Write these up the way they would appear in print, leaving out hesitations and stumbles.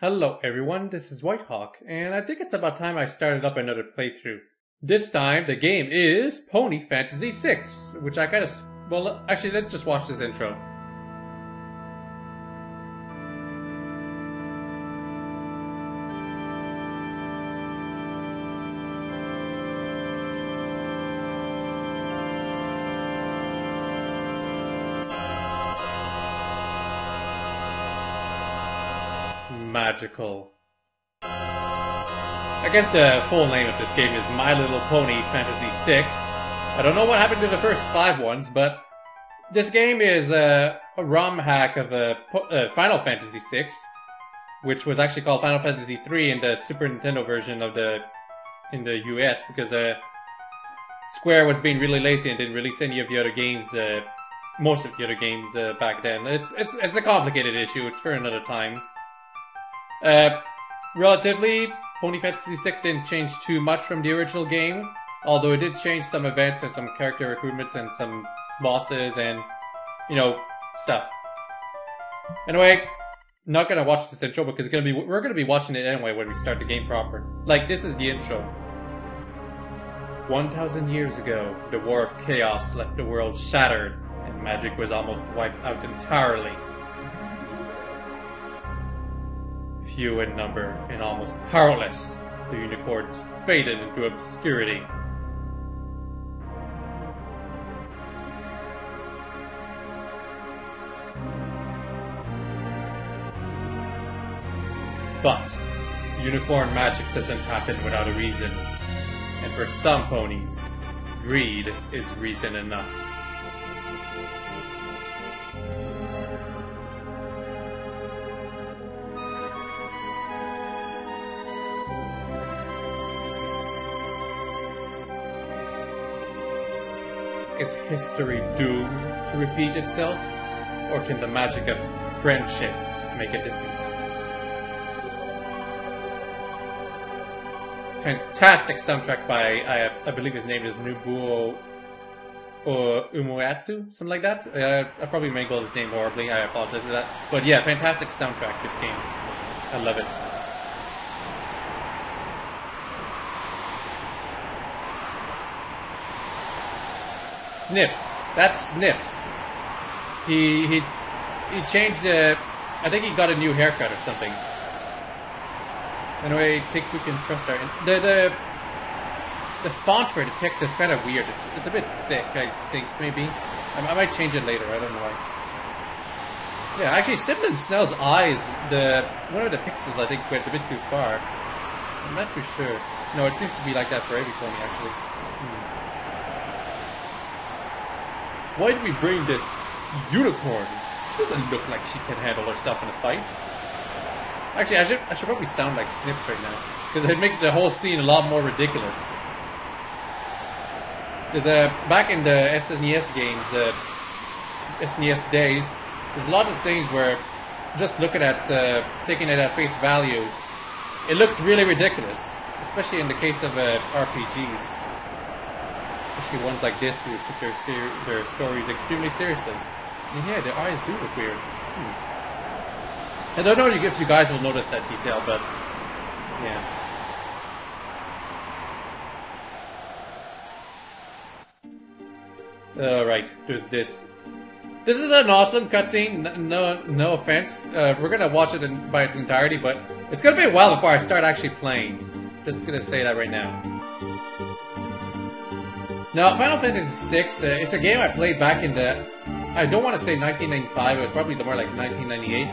Hello everyone, this is Whitehawk, and I think it's about time I started up another playthrough. This time, the game is Pony Fantasy VI, which I kinda... Well, actually, let's just watch this intro. Magical. I guess the full name of this game is My Little Pony Fantasy VI. I don't know what happened to the first 5 ones, but this game is a ROM hack of Final Fantasy VI, which was actually called Final Fantasy III in the Super Nintendo version of in the US, because Square was being really lazy and didn't release any of the other games, most of the other games back then. It's a complicated issue. It's for another time. Relatively, Pony Fantasy VI didn't change too much from the original game, although it did change some events and some character recruitments and some bosses and, you know, stuff. Anyway, not gonna watch this intro because we're gonna be watching it anyway when we start the game proper. Like, this is the intro. 1,000 years ago, the War of Chaos left the world shattered, and magic was almost wiped out entirely. Few in number and almost powerless, the unicorns faded into obscurity. But unicorn magic doesn't happen without a reason, and for some ponies, greed is reason enough. Is history doomed to repeat itself? Or can the magic of friendship make a difference? Fantastic soundtrack by, I believe his name is Nobuo Uematsu, something like that. I probably mangled his name horribly, I apologize for that. But yeah, fantastic soundtrack, this game. I love it. Snips. That's Snips. He changed I think he got a new haircut or something. Anyway, I think we can trust our... The font for the text is kind of weird. It's a bit thick, I think, maybe. I might change it later, I don't know why. Yeah, actually, Snip and Snell's eyes, one of the pixels, I think, went a bit too far. I'm not too sure. No, it seems to be like that for every pony, actually. Why did we bring this unicorn? She doesn't look like she can handle herself in a fight. Actually, I should probably sound like Snips right now, because it makes the whole scene a lot more ridiculous. Because back in the SNES games, SNES days, there's a lot of things where just looking at, taking it at face value, it looks really ridiculous, especially in the case of RPGs. Especially ones like this who took their stories extremely seriously. And yeah, their eyes do look weird. I don't know if you guys will notice that detail, but yeah. Alright, there's this. This is an awesome cutscene, no offense. We're gonna watch it by its entirety, but it's gonna be a while before I start actually playing. Just gonna say that right now. Now, Final Fantasy VI, it's a game I played back in the... I don't want to say 1995, it was probably more like 1998.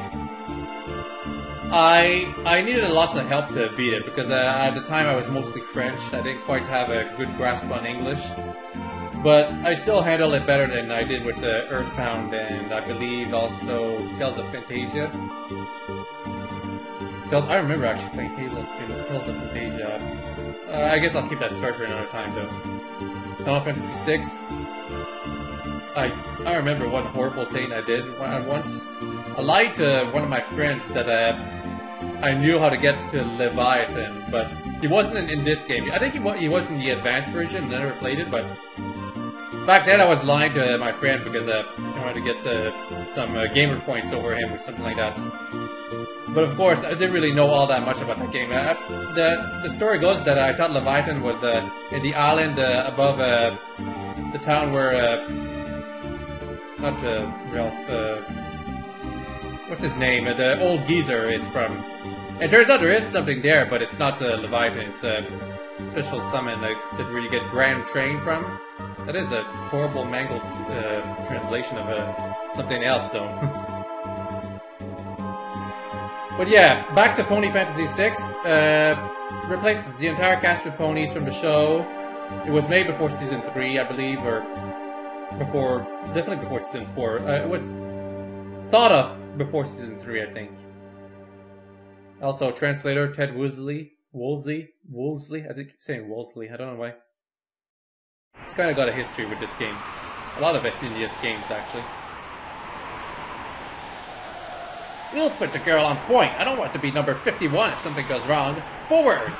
I needed lots of help to beat it, because at the time I was mostly French. I didn't quite have a good grasp on English. But I still handled it better than I did with Earthbound, and I believe also Tales of Fantasia. I remember actually playing Tales of Fantasia. I guess I'll keep that story for another time, though. Final Fantasy VI. I remember one horrible thing I did once. I lied to one of my friends that I knew how to get to Leviathan, but he wasn't in this game. I think he was in the advanced version, and I never played it, but back then I was lying to my friend because I wanted to get some gamer points over him or something like that. But of course, I didn't really know all that much about that game. The story goes that I thought Leviathan was in the island above the town where not Ralph. What's his name? The old geezer is from. And turns out there is something there, but it's not the Leviathan. It's a special summon that really get Grand Train from. That is a horrible mangled translation of something else, though. But yeah, back to Pony Fantasy VI. Replaces the entire cast of ponies from the show. It was made before Season 3, I believe, or definitely before Season 4. It was thought of before Season 3, I think. Also, translator Ted Woolsey. I keep saying Wolseley, I don't know why. It's kind of got a history with this game. A lot of SNES games, actually. We'll put the girl on point. I don't want to be number 51 if something goes wrong. Forward!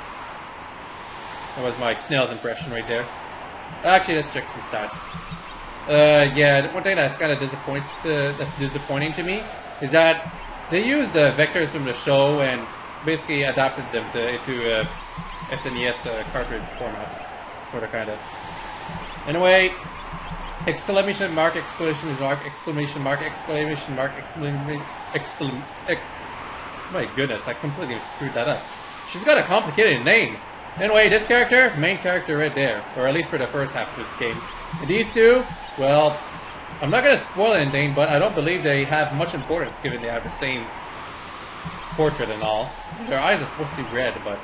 That was my Snails impression right there. Actually, let's check some stats. Yeah, one thing that's kind of disappointing to me is that they used the vectors from the show and basically adapted them into SNES cartridge format. Sort of, kind of. Anyway, exclamation mark, exclamation mark, exclamation mark, exclamation mark, my goodness, I completely screwed that up. She's got a complicated name. Anyway, this character, main character right there. Or at least for the first half of this game. And these two, well, I'm not going to spoil anything, but I don't believe they have much importance given they have the same portrait and all. Their eyes are supposed to be red, but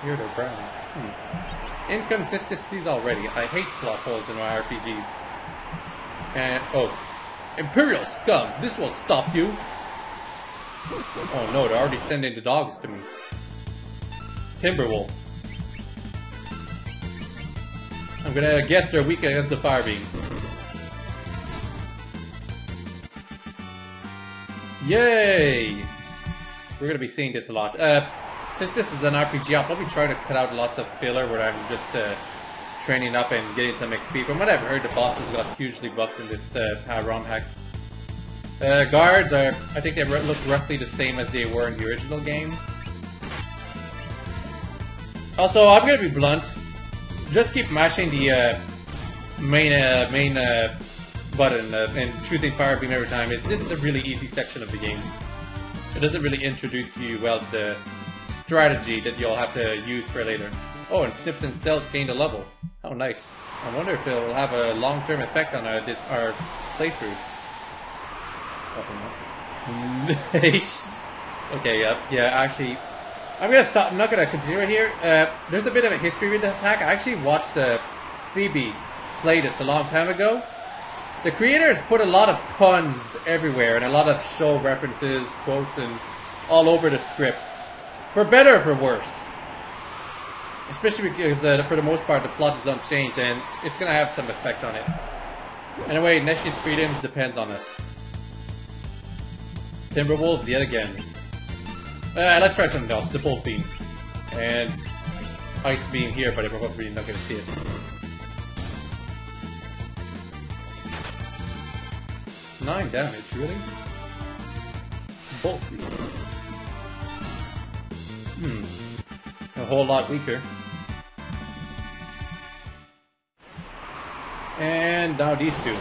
here they're brown. Inconsistencies already. I hate plot holes in my RPGs. And, oh. Imperial scum, this will stop you. Oh no, they're already sending the dogs to me. Timberwolves. I'm gonna guess they're weak against the fire beam. Yay! We're gonna be seeing this a lot. Since this is an RPG, I'll probably try to cut out lots of filler where I'm just training up and getting some XP. From what I've heard, the bosses got hugely buffed in this ROM hack. Guards are, I think they look roughly the same as they were in the original game. Also, I'm gonna be blunt. Just keep mashing the main button and choosing fire beam every time. This is a really easy section of the game. It doesn't really introduce you well to the strategy that you'll have to use for later. Oh, and Snips and Stealth gained a level. How nice. I wonder if it will have a long-term effect on our playthrough. Nice. Okay, yeah, actually, I'm gonna stop. I'm not gonna continue it here. There's a bit of a history with this hack. I actually watched Phoebe play this a long time ago. The creators put a lot of puns everywhere and a lot of show references, quotes, and all over the script. For better or for worse. Especially because, for the most part, the plot is unchanged and it's going to have some effect on it. Anyway, Nesh's freedoms depends on us. Timberwolves yet again. Let's try something else. The Bolt Beam. And Ice Beam here, but we're probably not going to see it. Nine damage, really? Bolt Beam. A whole lot weaker. And now these two.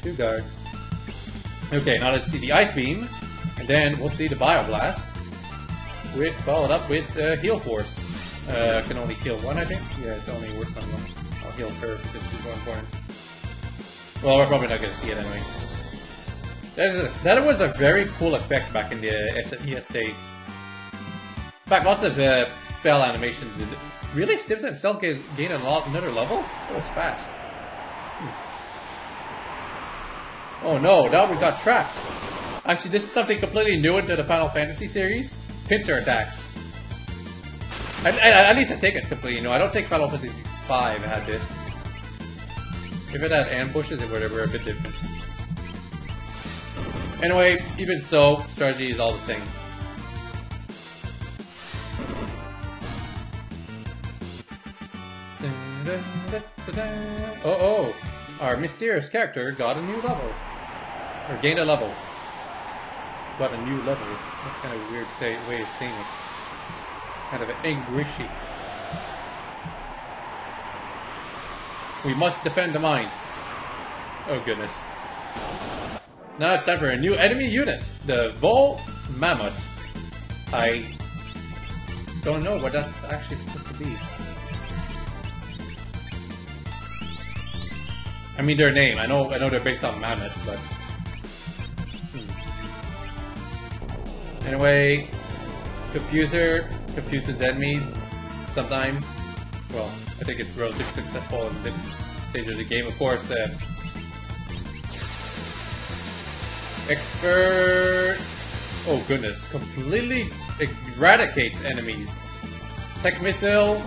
Two guards. Okay, now let's see the Ice Beam. And then we'll see the Bioblast. Followed up with Heal Force. Can only kill one, I think? Yeah, it only works on one. I'll heal her because she's more important. Well, we're probably not going to see it anyway. That was a very cool effect back in the SNES days. In fact, lots of spell animations. Really? Snips and Stealth gain another level? That was fast. Oh no, now we got trapped. Actually, this is something completely new into the Final Fantasy series. Pincer attacks. At least I think it's completely new. I don't think Final Fantasy V had this. If it had ambushes, it would were a bit different. Anyway, even so, strategy is all the same. Oh, our mysterious character got a new level. Or gained a level. got a new level. That's kind of a weird way of saying it. Kind of angrishy. We must defend the mines. Oh goodness. Now it's time for a new enemy unit. The Vol Mammoth. I don't know what that's actually supposed to be. I mean their name. I know they're based on mammoths, but Anyway, confuses enemies sometimes. Well, I think it's relatively successful in this stage of the game. Of course, Expert. Oh goodness, completely eradicates enemies. Tech Missile,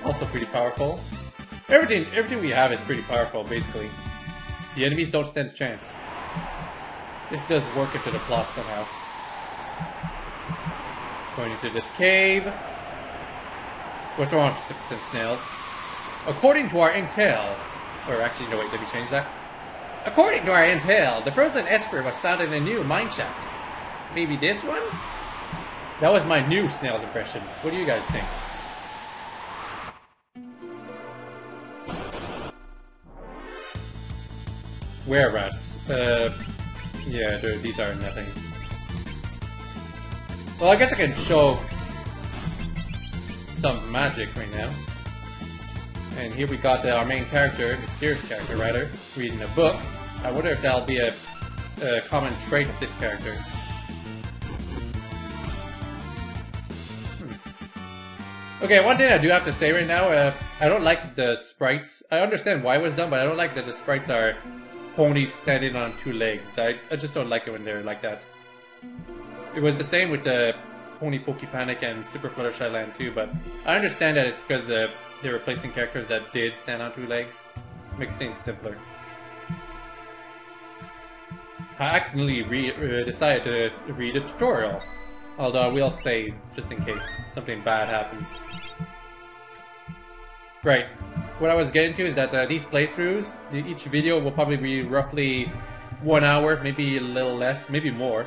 also pretty powerful. Everything we have is pretty powerful, basically. The enemies don't stand a chance. This does work into the plot somehow. Going into this cave. What's wrong with snails? According to our intel, or actually, no wait, let me change that. According to our intel, the frozen Esper was found in a new mine shaft. Maybe this one? That was my new snails impression. What do you guys think? Were rats. Yeah, these are nothing. Well, I guess I can show some magic right now. And here we got our main character, mysterious character rather, reading a book. I wonder if that'll be a common trait of this character. Okay, one thing I do have to say right now, I don't like the sprites. I understand why it was done, but I don't like that the sprites are ponies standing on two legs. I just don't like it when they're like that. It was the same with the Pony Pokey Panic and Super Fluttershy Land too, but I understand that it's because they're replacing characters that did stand on two legs. Makes things simpler. I accidentally decided to read a tutorial, although I will save just in case something bad happens. Right. What I was getting to is that these playthroughs, each video will probably be roughly 1 hour, maybe a little less, maybe more.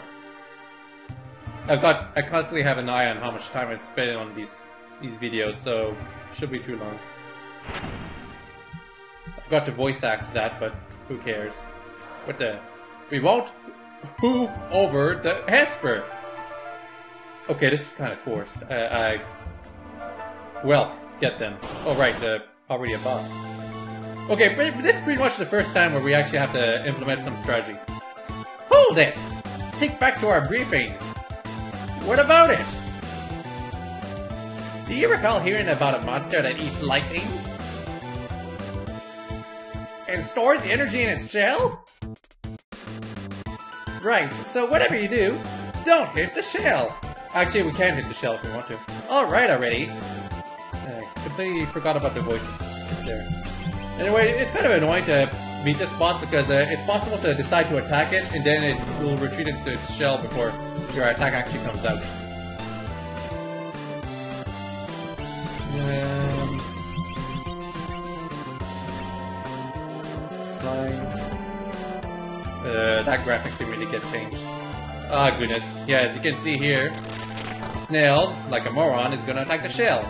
I constantly have an eye on how much time I'm spending on these videos, so it should be too long. I forgot to voice act that, but who cares? What the? We won't hoof over the Esper! Okay, this is kind of forced. Well, get them. Oh right, already a boss. Okay, but this is pretty much the first time where we actually have to implement some strategy. Hold it! Think back to our briefing. What about it? Do you recall hearing about a monster that eats lightning? And stores the energy in its shell? Right, so whatever you do, don't hit the shell. Actually, we can hit the shell if we want to. Alright already. Completely forgot about the voice there. Anyway, it's kind of annoying to beat this boss because it's possible to decide to attack it and then it will retreat into its shell before your attack actually comes out. Slime. That graphic didn't really get changed. Ah, goodness. Yeah, as you can see here, Snails, like a moron, is gonna attack the shell.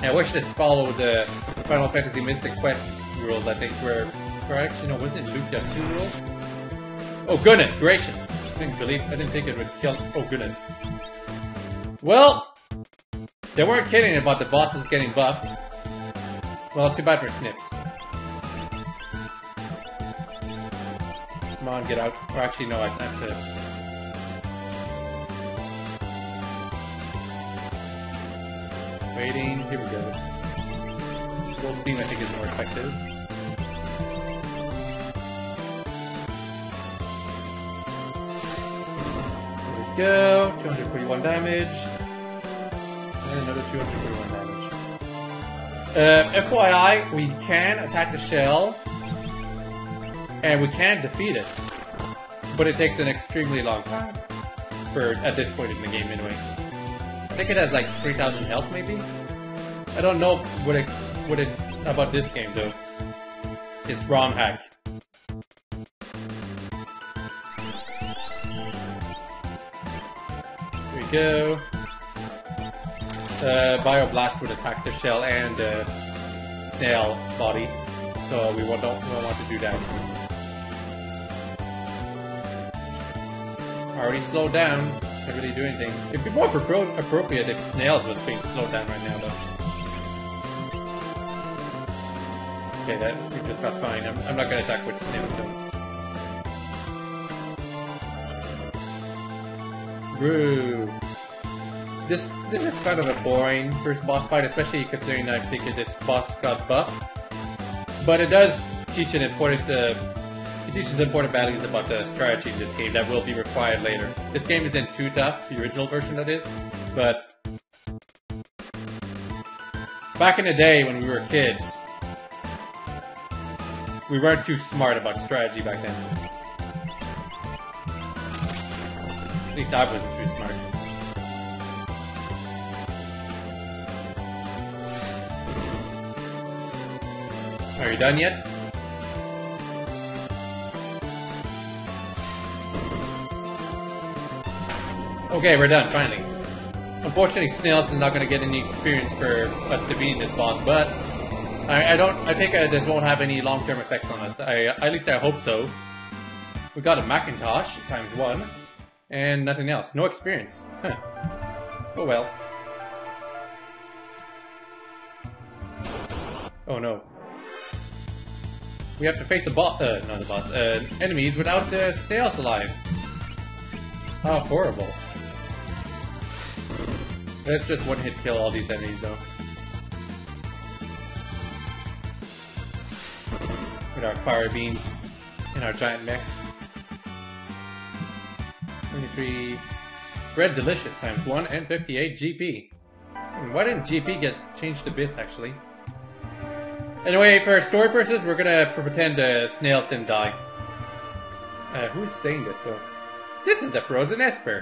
I wish this followed the Final Fantasy Mystic Quest rules, I think, where actually, no, wasn't it Lucia 2 rules? Oh, goodness gracious. I didn't think it would kill. Oh, goodness. Well, they weren't kidding about the bosses getting buffed. Well, too bad for Snips. Come on, get out. Or actually, no, I have to. Waiting, here we go. Gold Beam I think is more effective. There we go, 241 damage. And another 241 damage. FYI, we can attack the shell. And we can defeat it. But it takes an extremely long time. At this point in the game anyway. I think it has like 3,000 health, maybe? I don't know what it about this game, though. It's ROM hack. go. Bioblast would attack the shell and the snail body, so we don't want to do that. Already slowed down. Can't really do anything. It'd be more appropriate if snails was being slowed down right now, though. Okay, that we just got fine. I'm not gonna attack with snails though. Brew. This is kind of a boring first boss fight, especially considering I think this boss got buffed. But it does teach an important, it teaches important values about the strategy in this game that will be required later. This game isn't too tough, the original version that is, but back in the day when we were kids, we weren't too smart about strategy back then. At least I wasn't too smart. Are you done yet? Okay, we're done, finally. Unfortunately, Snails is not going to get any experience for us defeating this boss, but I think this won't have any long-term effects on us. At least I hope so. We got a Macintosh ×1, and nothing else. No experience. Huh. Oh well. Oh no. We have to face the boss, not the boss, enemies without the snails alive. How horrible. Let's just one-hit kill all these enemies though. With our fire beams and our giant mechs. 23 Bread Delicious ×1 and 58 GP. Why didn't GP get changed to bits actually? Anyway, for story purposes, we're gonna pretend the snails didn't die. Who's saying this though? This is the Frozen Esper.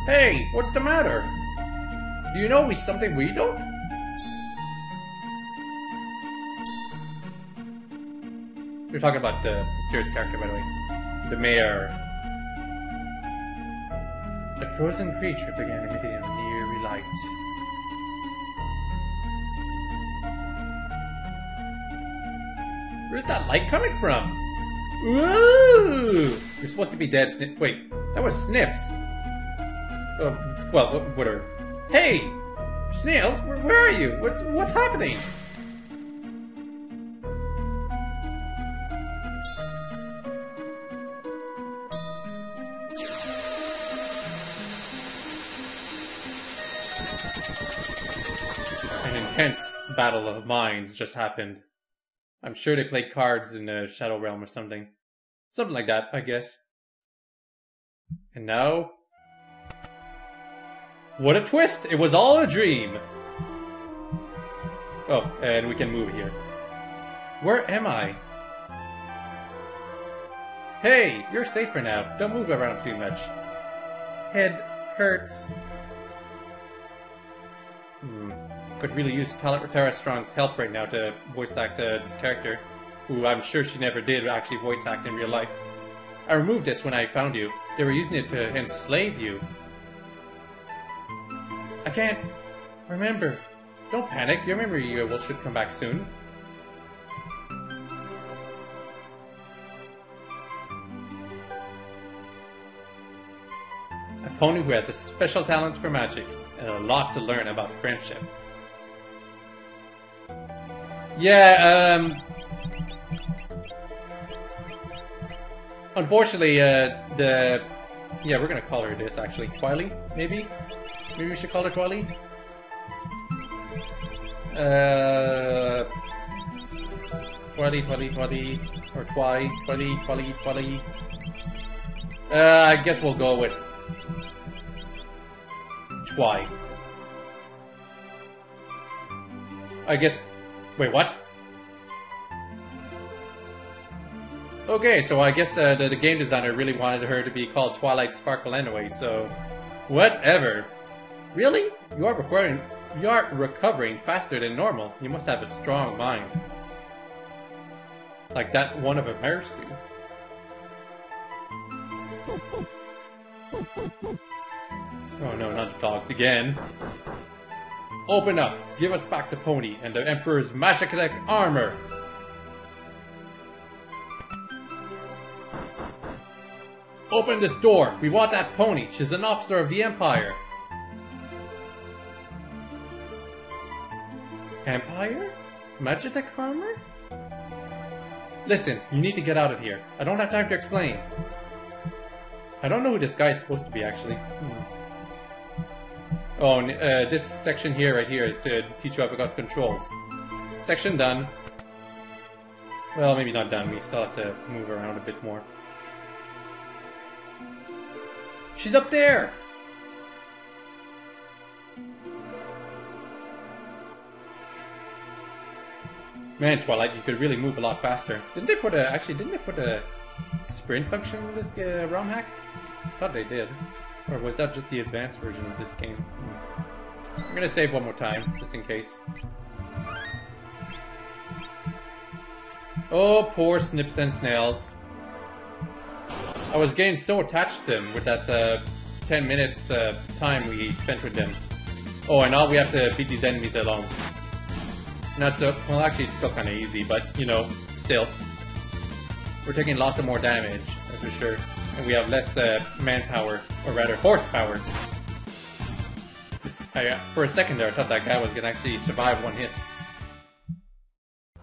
Hey, what's the matter? Do you know something we don't? You're talking about the mysterious character, by the way. The mayor. A frozen creature began emitting a eerie light. Where's that light coming from? Ooh! You're supposed to be dead, Snip. Wait, that was Snips. Well, whatever. Hey! Snails, where are you? What's happening? An intense battle of minds just happened. I'm sure they played cards in the Shadow Realm or something. Something like that, I guess. And now... what a twist! It was all a dream! Oh, and we can move here. Where am I? Hey, you're safe for now. Don't move around too much. Head hurts. Could really use Tara Strong's help right now to voice act this character, who I'm sure she never did actually voice act in real life. I removed this when I found you. They were using it to enslave you. I can't remember. Don't panic. Your memory should come back soon. A pony who has a special talent for magic and a lot to learn about friendship. Yeah, unfortunately, yeah, we're gonna call her this actually. Twily, maybe? Maybe we should call her Twily? Twily, or Twily. I guess we'll go with Twy. I guess... wait, what? Okay, so I guess the game designer really wanted her to be called Twilight Sparkle anyway, so... whatever. Really? You are recovering faster than normal. You must have a strong mind. Like that one of a mercy. Oh no, not the dogs again. Open up! Give us back the pony and the Emperor's magic-like armor! Open this door! We want that pony! She's an officer of the Empire! Empire? Magic armor? Listen, you need to get out of here. I don't have time to explain. I don't know who this guy is supposed to be, actually. Oh, this section here, right here, is to teach you how to got controls. Section done. Well, maybe not done. We still have to move around a bit more. She's up there! Man, Twilight, you could really move a lot faster. Didn't they put a sprint function in this ROM hack? I thought they did. Or was that just the advanced version of this game? I'm gonna save one more time, just in case. Oh, poor Snips and Snails. I was getting so attached to them with that 10 minutes time we spent with them. Oh, and now we have to beat these enemies alone. Not so, well actually it's still kind of easy, but you know, still. We're taking lots of more damage, that's for sure. And we have less manpower, or rather horsepower. For a second there I thought that guy was gonna actually survive one hit.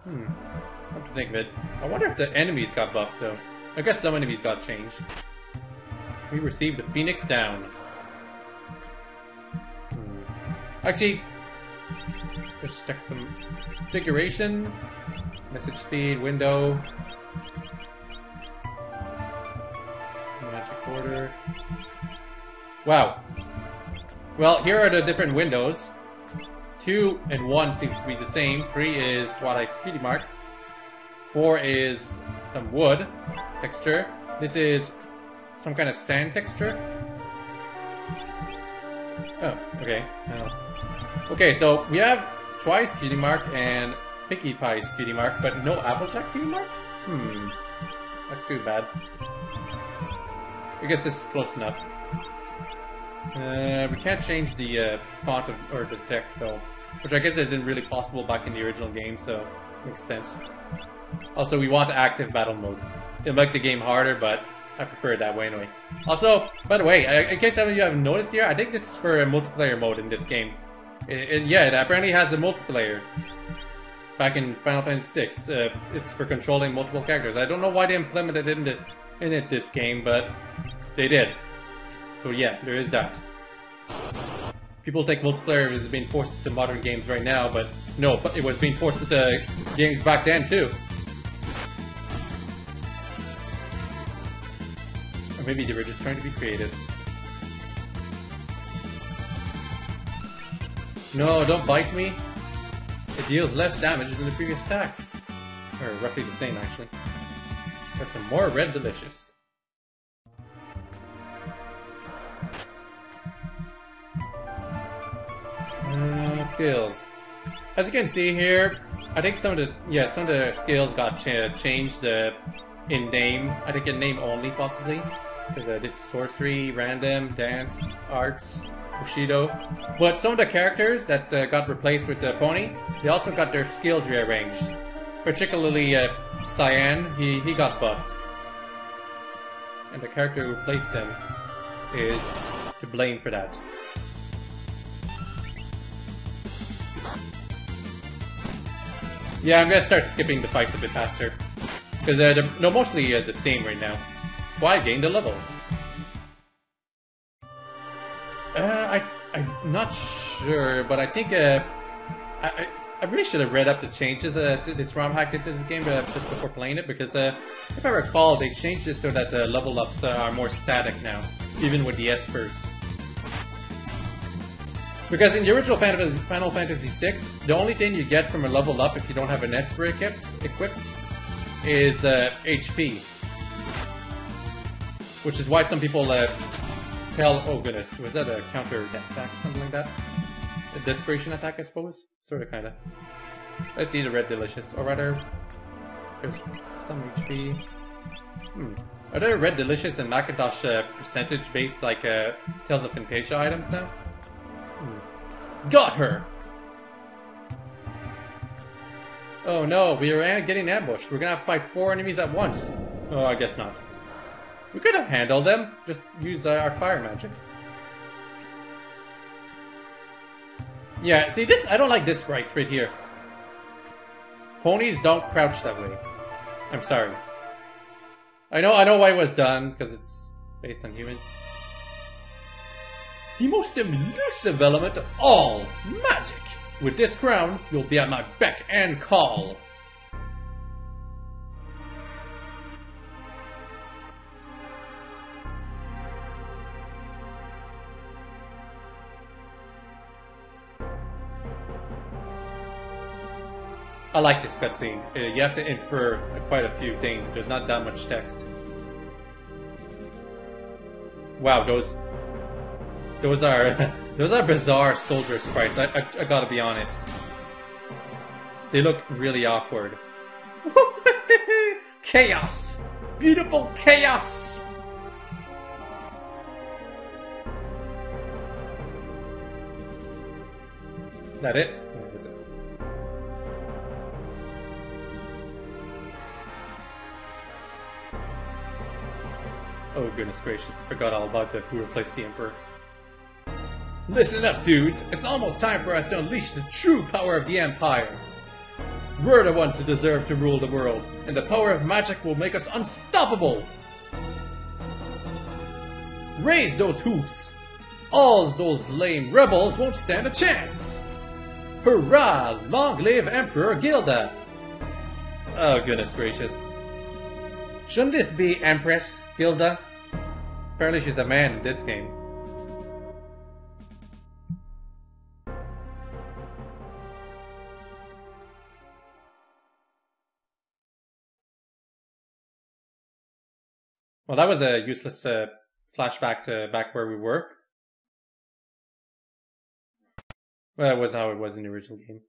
Come to think of it, I wonder if the enemies got buffed though. I guess some enemies got changed. We received a Phoenix down. Actually, let's check some configuration, message speed, window, magic order. Wow. Well, here are the different windows. 2 and 1 seems to be the same. 3 is Twilight's cutie mark. 4 is some wood texture. This is some kind of sand texture. Oh, okay. Okay, so we have Twice cutie mark and Pinkie Pie's cutie mark, but no Applejack cutie mark? That's too bad. I guess this is close enough. We can't change the font or the text though, which I guess isn't really possible back in the original game, so makes sense. Also, we want active battle mode. It'll make the game harder, but I prefer it that way anyway. Also, by the way, in case some of you haven't noticed here, I think this is for a multiplayer mode in this game. Yeah, it apparently has a multiplayer. Back in Final Fantasy VI, it's for controlling multiple characters. I don't know why they implemented it in this game, but they did. So yeah, there is that. People think multiplayer is being forced into modern games right now, but no, it was being forced into games back then too. Or maybe they were just trying to be creative. No, don't bite me. It deals less damage than the previous attack. Or roughly the same, actually. Got some more red delicious. Skills. As you can see here, I think some of the skills got changed in name. I think in name only, possibly. Because this is sorcery, random, dance, arts, Bushido. But some of the characters that got replaced with the pony, they also got their skills rearranged. Particularly Cyan, he got buffed. And the character who replaced him is to blame for that. Yeah, I'm gonna start skipping the fights a bit faster. Because they're mostly the same right now. Why gain the level? I'm not sure, but I think I really should have read up the changes this ROM hack did to this game just before playing it, because if I recall, they changed it so that the level ups are more static now, even with the espers. Because in the original Final Fantasy VI, the only thing you get from a level up if you don't have an esper equipped is HP. Which is why some people Tell. Oh goodness, was that a counter attack, something like that? A desperation attack, I suppose. Sort of, kind of. Let's eat a red delicious, or rather, there's some HP. Are there red delicious and Macintosh percentage based like Tales of Fantasia items now? Got her! Oh no, we are getting ambushed. We're gonna have to fight 4 enemies at once. Oh, I guess not. We could have handled them. Just use our fire magic. Yeah, see this? I don't like this sprite right here. Ponies don't crouch that way. I'm sorry. I know why it was done, because it's based on humans. The most elusive element of all, magic. With this crown, you'll be at my beck and call. I like this cutscene. You have to infer quite a few things. There's not that much text. Wow, those are those are bizarre soldier sprites. I gotta be honest. They look really awkward. Chaos, beautiful chaos. That it? Or is it? Oh goodness gracious, I forgot all about who replaced the Emperor. Listen up, dudes! It's almost time for us to unleash the true power of the Empire! We're the ones who deserve to rule the world, and the power of magic will make us unstoppable! Raise those hoofs! All those lame rebels won't stand a chance! Hurrah! Long live Emperor Gilda! Oh goodness gracious. Shouldn't this be Empress Gilda? Apparently she's a man in this game. Well, that was a useless flashback to back where we were. Well, that was how it was in the original game.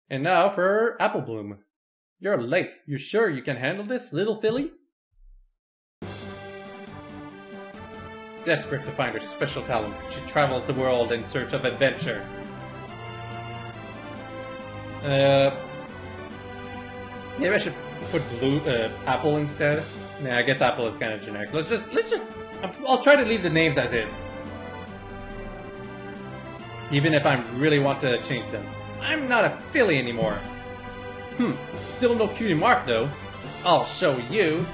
And now for Apple Bloom. You're late. You sure you can handle this, little filly? Desperate to find her special talent, she travels the world in search of adventure. Maybe I should put Apple instead. Nah, I guess Apple is kind of generic. Let's just. I'll try to leave the names as is. Even if I really want to change them. I'm not a filly anymore. Still no cutie mark though. I'll show you.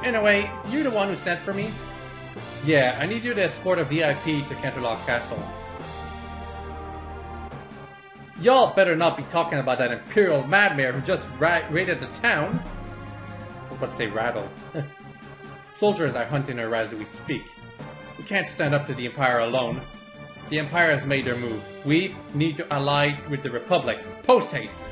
Anyway, you the one who sent for me? Yeah, I need you to escort a VIP to Canterlot Castle. Y'all better not be talking about that Imperial madmare who just raided the town. I was about to say rattled. Soldiers are hunting her as we speak. We can't stand up to the Empire alone. The Empire has made their move. We need to ally with the Republic. Post haste!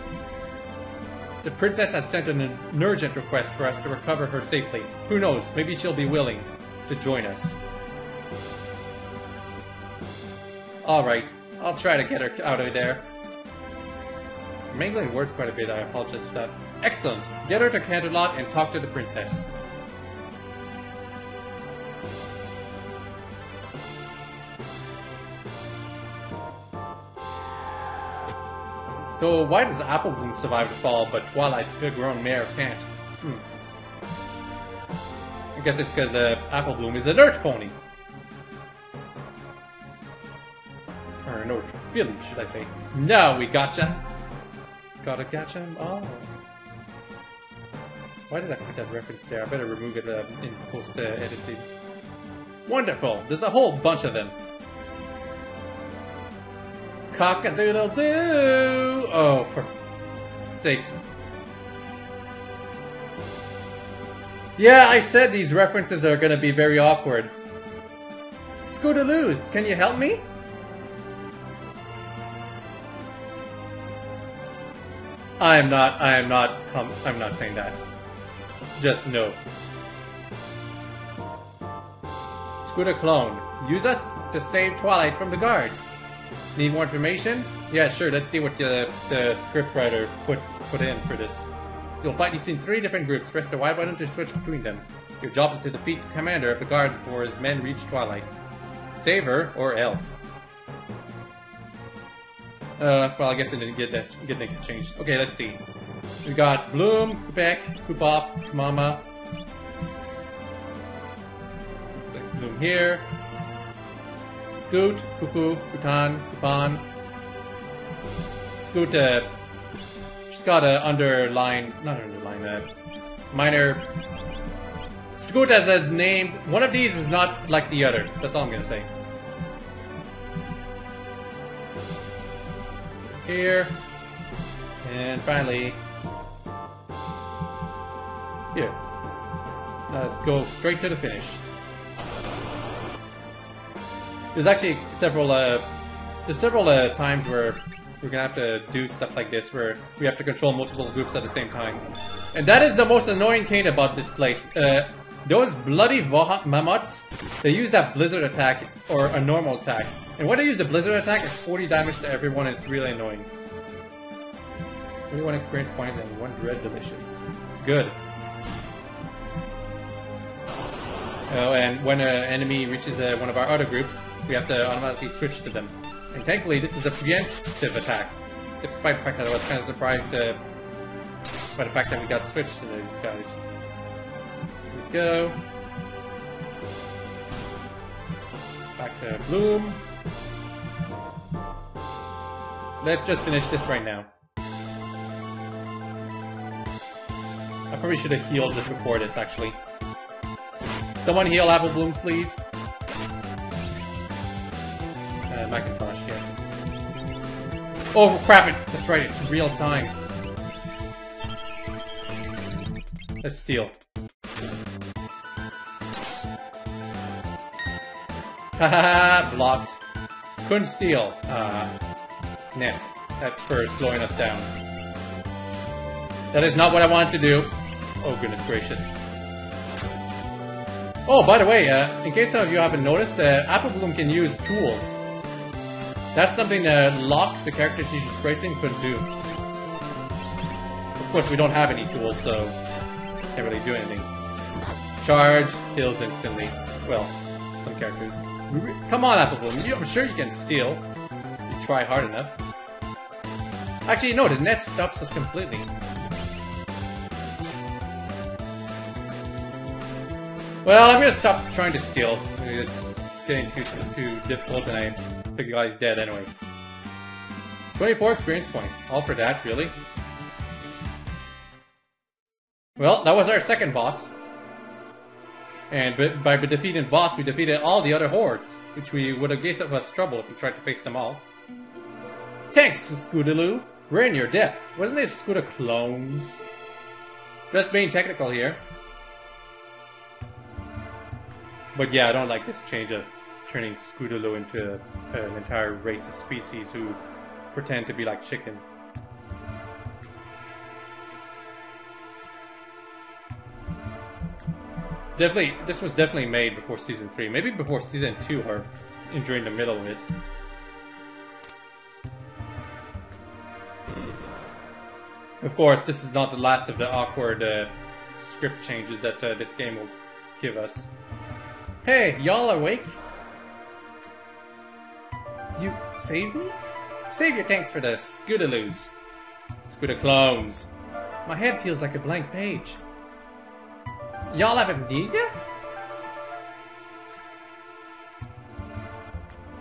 The princess has sent an urgent request for us to recover her safely. Who knows, maybe she'll be willing to join us. Alright, I'll try to get her out of there. I'm mangling words quite a bit, I apologize for that. Excellent! Get her to Canterlot and talk to the princess. So why does Apple Bloom survive the fall, but Twilight, the grown mare, can't? I guess it's because Apple Bloom is a nerd pony. Or a nerd filly, should I say. Now we gotcha! Gotta gotcha? Oh. Why did I put that reference there? I better remove it in post-editing. Wonderful! There's a whole bunch of them. Cock-a-doodle-doo! Oh, for sakes. Yeah, I said these references are gonna be very awkward. Scootaloo's, can you help me? I'm not saying that. just no. Scooter clone. Use us to save Twilight from the guards. Need more information? Yeah, sure. Let's see what the scriptwriter put in for this. You'll find these in 3 different groups. Press the Y button to switch between them. Your job is to defeat the commander of the guards before his men reach Twilight. Save her, or else. Well, I guess I didn't get that changed. Okay, let's see. We got Bloom, Quebec, Kupop, Kumama. Bloom here. Scoot, Cuckoo, Kutan, Kupan. Scoot, she's got a minor. Scoot as a name. One of these is not like the other. That's all I'm gonna say. Here. And finally. Here. Let's go straight to the finish. There's actually several times where we're gonna have to do stuff like this, where we have to control multiple groups at the same time. And that is the most annoying thing about this place. Those bloody mammoths, they use that blizzard attack, or a normal attack. And when they use the blizzard attack, it's 40 damage to everyone, and it's really annoying. 21 experience points and 1 dread delicious. Good. Oh, and when an enemy reaches one of our other groups, we have to automatically switch to them. And thankfully, this is a preemptive attack. Despite the fact that I was kind of surprised by the fact that we got switched to these guys. Here we go. Back to Bloom. Let's just finish this right now. I probably should have healed this before this, actually. Someone heal Apple Blooms, please. Macintosh, yes. Oh, crap it! That's right, it's real time. Let's steal. Haha, blocked. Couldn't steal. Net. That's for slowing us down. That is not what I wanted to do. Oh, goodness gracious. Oh, by the way, in case some of you haven't noticed, Apple Bloom can use tools. That's something that Locke, the character she's racing, couldn't do. Of course, we don't have any tools, so can't really do anything. Charge, kills instantly. Well, some characters. Come on, Apple Bloom, I'm sure you can steal. You try hard enough. Actually, no, the net stops us completely. Well, I'm gonna stop trying to steal. It's getting too difficult, and I think the guy's dead anyway. 24 experience points. All for that, really? Well, that was our second boss. And by defeating boss, we defeated all the other hordes, which would have gave us trouble if we tried to face them all. Thanks, Scootaloo. We're in your debt. Wasn't it Scooter clones? Just being technical here. But yeah, I don't like this change of turning Scootaloo into an entire race of species who pretend to be like chickens. Definitely, this was definitely made before Season 3. Maybe before Season 2 or during the middle of it. Of course, this is not the last of the awkward script changes that this game will give us. Hey, y'all awake? You saved me? Save your thanks for the Scootaloos. Scooter clones. My head feels like a blank page. Y'all have amnesia?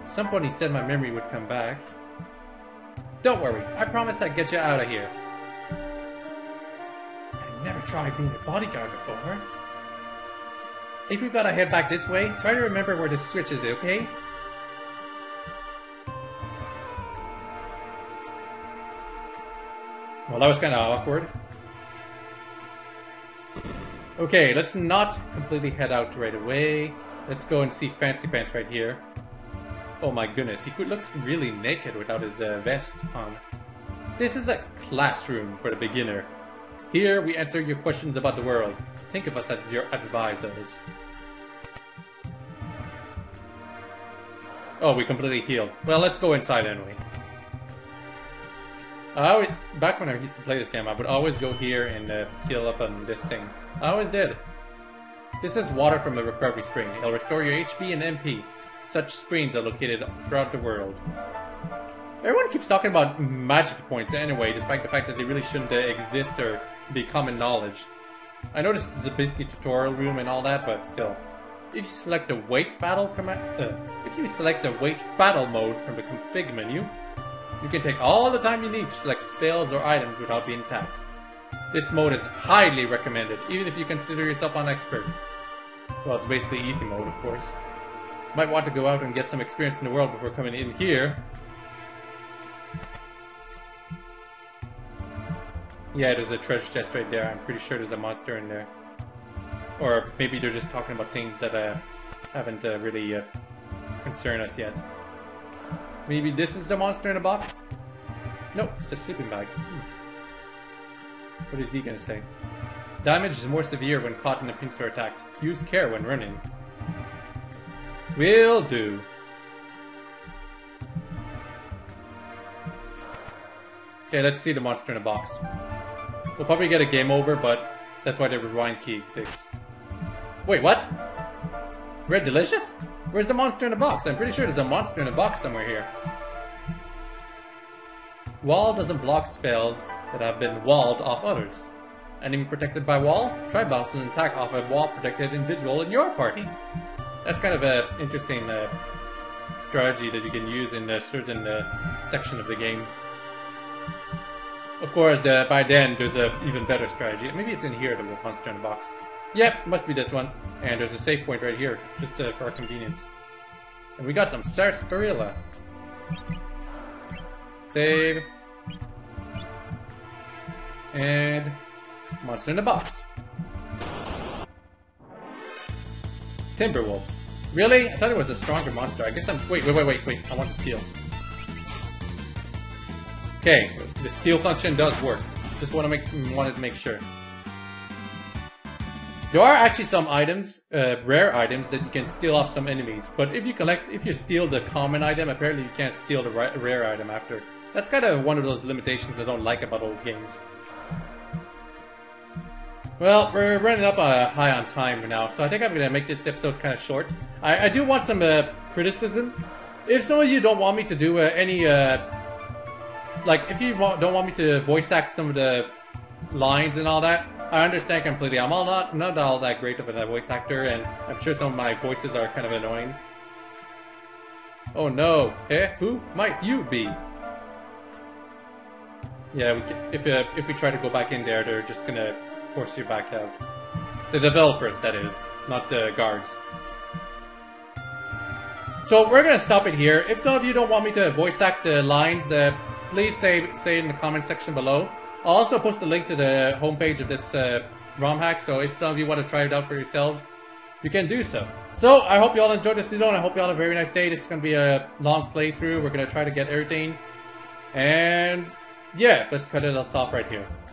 Somebody said my memory would come back. Don't worry, I promised I'd get you out of here. I've never tried being a bodyguard before. If we've got to head back this way, try to remember where the switch is, okay? Well, that was kind of awkward. Okay, let's not completely head out right away. Let's go and see Fancy Pants right here. Oh my goodness, he looks really naked without his vest on. This is a classroom for the beginner. Here, we answer your questions about the world. Think of us as your advisors. Oh, we completely healed. Well, let's go inside anyway. Back when I used to play this game, I would always go here and heal up on this thing. I always did. This is water from a recovery spring. It'll restore your HP and MP. Such springs are located throughout the world. Everyone keeps talking about magic points anyway, despite the fact that they really shouldn't exist or be common knowledge. I know this is a basically tutorial room and all that, but still. If you select the wait battle mode from the config menu, you can take all the time you need to select spells or items without being tapped. This mode is highly recommended, even if you consider yourself an expert. Well, it's basically easy mode, of course. Might want to go out and get some experience in the world before coming in here. Yeah, there's a treasure chest right there. I'm pretty sure there's a monster in there. Or maybe they're just talking about things that haven't really concerned us yet. Maybe this is the monster in the box? Nope, it's a sleeping bag. What is he gonna say? Damage is more severe when caught in a pinch or attacked. Use care when running. Will do. Okay, let's see the monster in the box. We'll probably get a game over, but that's why they rewind key exists. Wait, what? Red Delicious? Where's the monster in the box? I'm pretty sure there's a monster in the box somewhere here. Wall doesn't block spells that have been walled off others. Enemy protected by wall? Try bouncing an attack off a wall protected individual in your party. That's kind of an interesting strategy that you can use in a certain section of the game. Of course, by then, there's an even better strategy. Maybe it's in here, the monster in the box. Yep, must be this one. And there's a save point right here, just for our convenience. And we got some sarsaparilla. Save. And monster in the box. Timberwolves. Really? I thought it was a stronger monster. I guess I'm... Wait. I want to steal. Okay, the steal function does work. Just wanted to make sure. There are actually some items, rare items, that you can steal off some enemies. But if you steal the common item, apparently you can't steal the rare item after. That's kind of one of those limitations I don't like about old games. Well, we're running up high on time now, so I think I'm going to make this episode kind of short. I do want some criticism. If some of you don't want me to do any... like, if you don't want me to voice act some of the lines and all that, I understand completely. I'm not all that great of a voice actor, and I'm sure some of my voices are kind of annoying. Oh no. Who might you be? Yeah, if we try to go back in there, they're just gonna force you back out. The developers, that is, not the guards. So we're gonna stop it here. If some of you don't want me to voice act the lines, please say in the comment section below. I'll also post a link to the homepage of this ROM hack, so if some of you want to try it out for yourselves, you can do so. So, I hope you all enjoyed this video, and I hope you all have a very nice day. This is going to be a long playthrough. We're going to try to get everything. And, yeah, let's cut it off right here.